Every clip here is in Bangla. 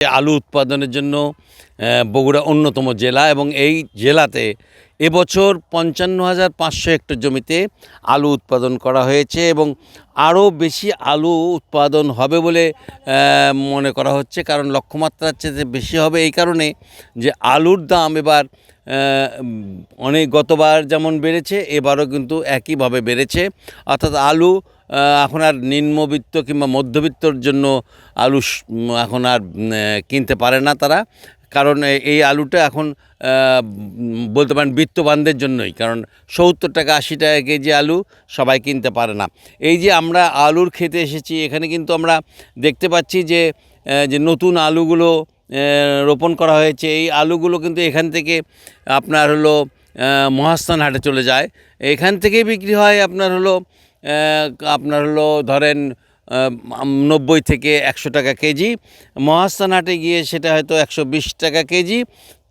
আলু উৎপাদনের জন্য বগুড়া অন্যতম জেলা এবং এই জেলাতে এবছর ৫৫,৫০০ হেক্টর জমিতে আলু উৎপাদন করা হয়েছে এবং আরও বেশি আলু উৎপাদন হবে বলে মনে করা হচ্ছে। কারণ লক্ষ্যমাত্রার চেয়ে বেশি হবে এই কারণে যে আলুর দাম এবার অনেক গতবার যেমন বেড়েছে এবারও কিন্তু একইভাবে বেড়েছে। অর্থাৎ আলু এখন আর নিম্নবিত্ত কিংবা মধ্যবিত্তর জন্য আলু এখন আর কিনতে পারে না তারা। কারণ এই আলুটা এখন বলতে পারেন বিত্তবানদের জন্যই, কারণ ৭০ টাকা ৮০ টাকা কেজি আলু সবাই কিনতে পারে না। এই যে আমরা আলুর খেতে এসেছি, এখানে কিন্তু আমরা দেখতে পাচ্ছি যে নতুন আলুগুলো রোপণ করা হয়েছে। এই আলুগুলো কিন্তু এখান থেকে আপনার হলো মহাস্থান হাটে চলে যায়, এখান থেকেই বিক্রি হয় আপনার হলো ধরেন ৯০ থেকে ১০০ টাকা কেজি। মহাস্থান হাটে গিয়ে সেটা হয়তো ১২০ টাকা কেজি।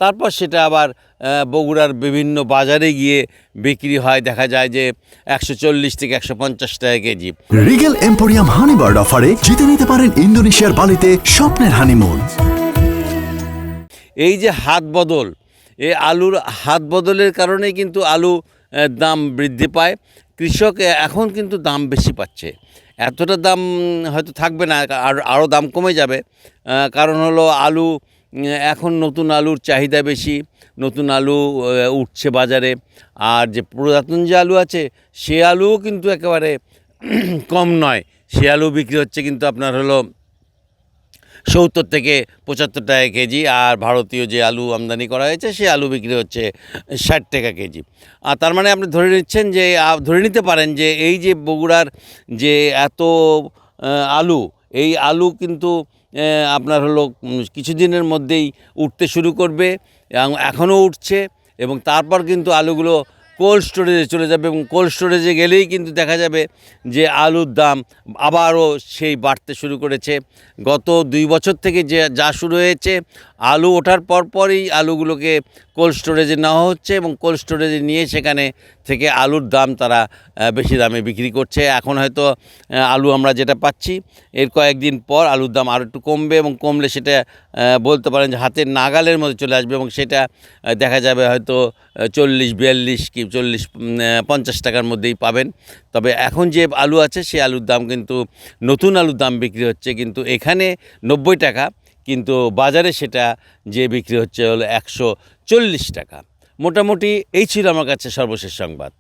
তারপর সেটা আবার বগুড়ার বিভিন্ন বাজারে গিয়ে বিক্রি হয়, দেখা যায় যে ১৪০ থেকে ১৫০ টাকা কেজি। রিগেল এম্পোরিয়াম হানিবার্ড অফারে জিতে নিতে পারেন ইন্দোনেশিয়ার বালিতে স্বপ্নের হানিমুন। এই যে হাত বদল, এই আলুর হাত বদলের কারণেই কিন্তু আলু দাম বৃদ্ধি পায়। কৃষক এখন কিন্তু দাম বেশি পাচ্ছে, এতটা দাম হয়তো থাকবে না, আরও দাম কমে যাবে। কারণ হলো আলু এখন নতুন আলুর চাহিদা বেশি, নতুন আলু উঠছে বাজারে। আর যে পুরাতন যে আলু আছে সে আলুও কিন্তু একেবারে কম নয়, সে আলু বিক্রি হচ্ছে কিন্তু আপনার হলো ৭০ থেকে ৭৫ টাকা কেজি। আর ভারতীয় যে আলু আমদানি করা হয়েছে সে আলু বিক্রি হচ্ছে ৬০ টাকা কেজি। আর তার মানে আপনি ধরে নিতে পারেন যে এই যে বগুড়ার যে এত আলু, এই আলু কিন্তু আপনার হলো কিছুদিনের মধ্যেই উঠতে শুরু করবে এবং এখনও উঠছে। এবং তারপর কিন্তু আলুগুলো কোল্ড স্টোরেজে চলে যাবে এবং কোল্ড স্টোরেজে গেলেই কিন্তু দেখা যাবে যে আলুর দাম আবারও সেই বাড়তে শুরু করেছে। গত ২ বছর থেকে যা শুরু হয়েছে, আলু ওঠার পরই আলুগুলোকে কোল্ড স্টোরেজে নেওয়া হচ্ছে এবং কোল্ড স্টোরেজে নিয়ে সেখানে থেকে আলুর দাম তারা বেশি দামে বিক্রি করছে। এখন হয়তো আলু আমরা যেটা পাচ্ছি এর কয়েকদিন পর আলুর দাম আরও একটু কমবে এবং কমলে সেটা বলতে পারেন যে হাতের নাগালের মধ্যে চলে আসবে এবং সেটা দেখা যাবে হয়তো ৪০-৪২ কি ৪০-৫০ টাকার মধ্যেই পাবেন। তবে এখন যে আলু আছে সেই আলুর দাম কিন্তু নতুন আলুর দাম বিক্রি হচ্ছে কিন্তু এখানে ৯০ টাকা, কিন্তু বাজারে সেটা যে বিক্রি হচ্ছে হলো ১৪০ টাকা। মোটামুটি এই ছিল আমার কাছে সর্বশেষ সংবাদ।